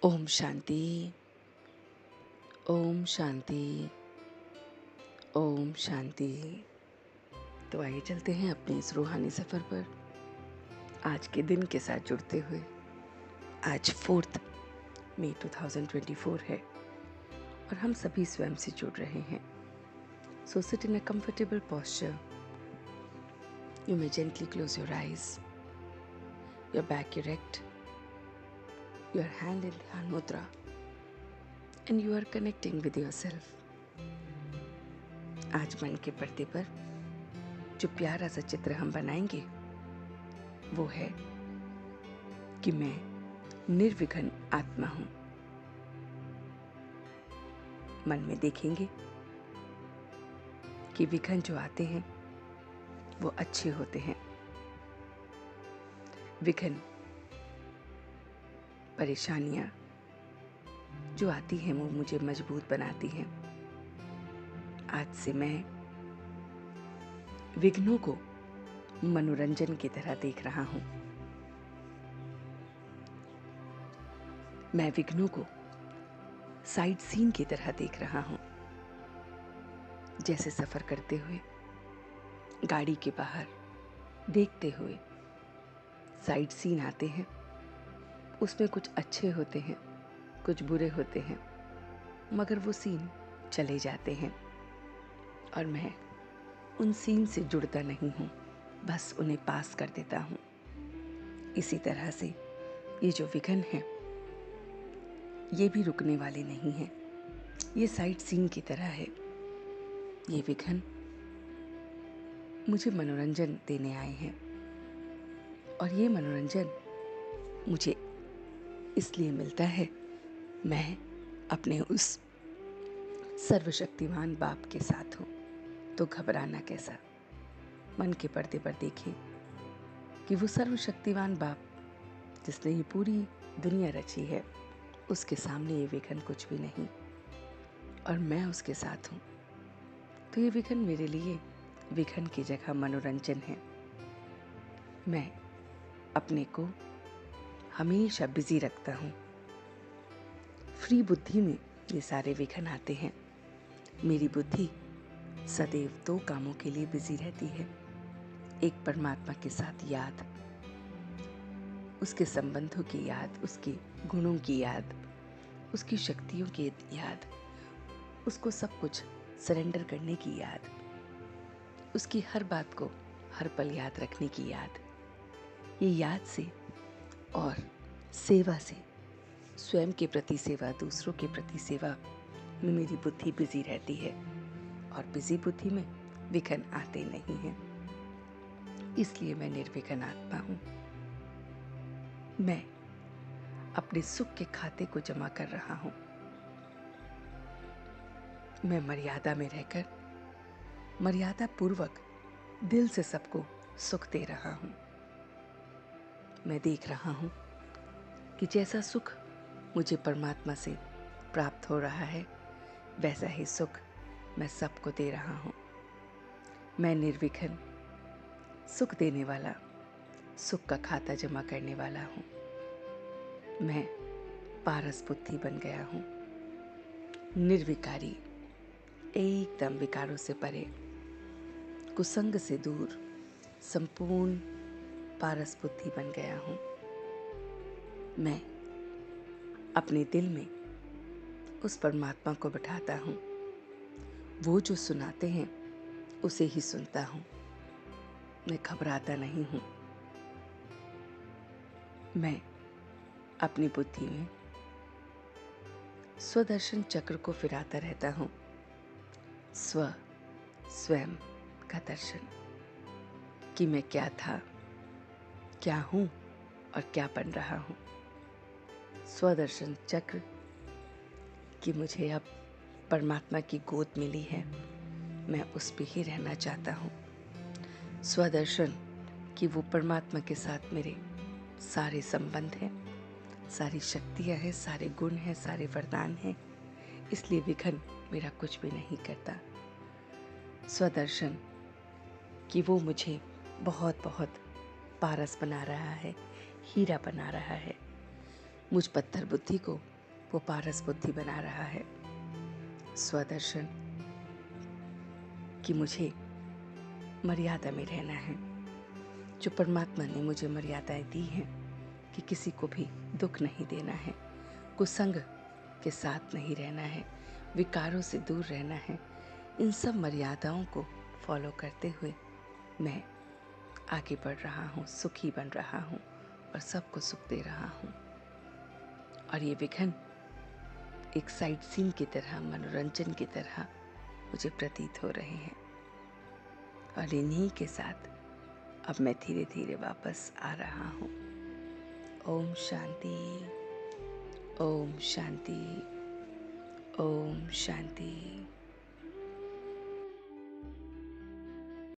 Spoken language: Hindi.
ओम शांति। ओम शांति। ओम शांति। तो आइए चलते हैं अपने इस रूहानी सफ़र पर आज के दिन के साथ जुड़ते हुए। आज 4 मई 2024 है और हम सभी स्वयं से जुड़ रहे हैं। So sit in a comfortable posture. You may gently close your eyes, your back erect, your hand in dhyana mudra, and you are connecting with yourself. आज मन के पर्दे पर जो प्यारा सा चित्र हम बनाएंगे वो है कि मैं निर्विघ्न आत्मा हूं। मन में देखेंगे कि विघ्न जो आते हैं वो अच्छे होते हैं। विघ्न, परेशानियां जो आती हैं वो मुझे मजबूत बनाती हैं। आज से मैं विघ्नों को मनोरंजन की तरह देख रहा हूं। मैं विघ्नों को साइट सीन की तरह देख रहा हूं। जैसे सफर करते हुए गाड़ी के बाहर देखते हुए साइट सीन आते हैं, उसमें कुछ अच्छे होते हैं, कुछ बुरे होते हैं, मगर वो सीन चले जाते हैं और मैं उन सीन से जुड़ता नहीं हूँ, बस उन्हें पास कर देता हूँ। इसी तरह से ये जो विघ्न है ये भी रुकने वाले नहीं हैं। ये साइट सीन की तरह है। ये विघ्न मुझे मनोरंजन देने आए हैं और ये मनोरंजन मुझे इसलिए मिलता है, मैं अपने उस सर्वशक्तिमान बाप के साथ हूँ। तो घबराना कैसा। मन के पर्दे पर देखें कि वो सर्वशक्तिमान बाप जिसने ये पूरी दुनिया रची है, उसके सामने ये विघ्न कुछ भी नहीं और मैं उसके साथ हूँ। तो ये विघ्न मेरे लिए विघ्न की जगह मनोरंजन है। मैं अपने को हमेशा बिजी रखता हूँ। फ्री बुद्धि में ये सारे विघ्न आते हैं। मेरी बुद्धि सदैव 2 कामों के लिए बिजी रहती है। एक, परमात्मा के साथ याद, उसके संबंधों की याद, उसके गुणों की याद, उसकी शक्तियों की याद, उसको सब कुछ सरेंडर करने की याद, उसकी हर बात को हर पल याद रखने की याद। ये याद से और सेवा से, स्वयं के प्रति सेवा, दूसरों के प्रति सेवा में मेरी बुद्धि बिजी रहती है और बिजी बुद्धि में विघ्न आते नहीं हैं। इसलिए मैं निर्विघ्न आत्मा हूँ। मैं अपने सुख के खाते को जमा कर रहा हूँ। मैं मर्यादा में रहकर मर्यादा पूर्वक दिल से सबको सुख दे रहा हूँ। मैं देख रहा हूँ कि जैसा सुख मुझे परमात्मा से प्राप्त हो रहा है, वैसा ही सुख मैं सबको दे रहा हूँ। मैं निर्विघ्न, सुख देने वाला, सुख का खाता जमा करने वाला हूँ। मैं पारस बुद्धि बन गया हूँ। निर्विकारी, एकदम विकारों से परे, कुसंग से दूर, संपूर्ण पारस बुद्धि बन गया हूँ। मैं अपने दिल में उस परमात्मा को बिठाता हूँ। वो जो सुनाते हैं उसे ही सुनता हूँ। मैं घबराता नहीं हूँ। मैं अपनी बुद्धि में स्वदर्शन चक्र को फिराता रहता हूँ। स्वयं का दर्शन कि मैं क्या था, क्या हूँ और क्या बन रहा हूँ। स्वदर्शन चक्र कि मुझे अब परमात्मा की गोद मिली है, मैं उस पे ही रहना चाहता हूँ। स्वदर्शन कि वो परमात्मा के साथ मेरे सारे संबंध हैं, सारी शक्तियाँ हैं, सारे गुण हैं, सारे वरदान हैं, इसलिए विघ्न मेरा कुछ भी नहीं करता। स्वदर्शन कि वो मुझे बहुत बहुत पारस बना रहा है, हीरा बना रहा है। मुझ पत्थर बुद्धि को वो पारस बुद्धि बना रहा है। स्वदर्शन कि मुझे मर्यादा में रहना है, जो परमात्मा ने मुझे मर्यादाएं दी हैं कि किसी को भी दुख नहीं देना है, कुसंग के साथ नहीं रहना है, विकारों से दूर रहना है। इन सब मर्यादाओं को फॉलो करते हुए मैं आगे बढ़ रहा हूँ, सुखी बन रहा हूँ और सबको सुख दे रहा हूँ। और ये विघन एक साइड सीन की तरह, मनोरंजन की तरह मुझे प्रतीत हो रहे हैं। और इन्हीं के साथ अब मैं धीरे धीरे वापस आ रहा हूँ। ओम शांति, ओम शांति, ओम शांति।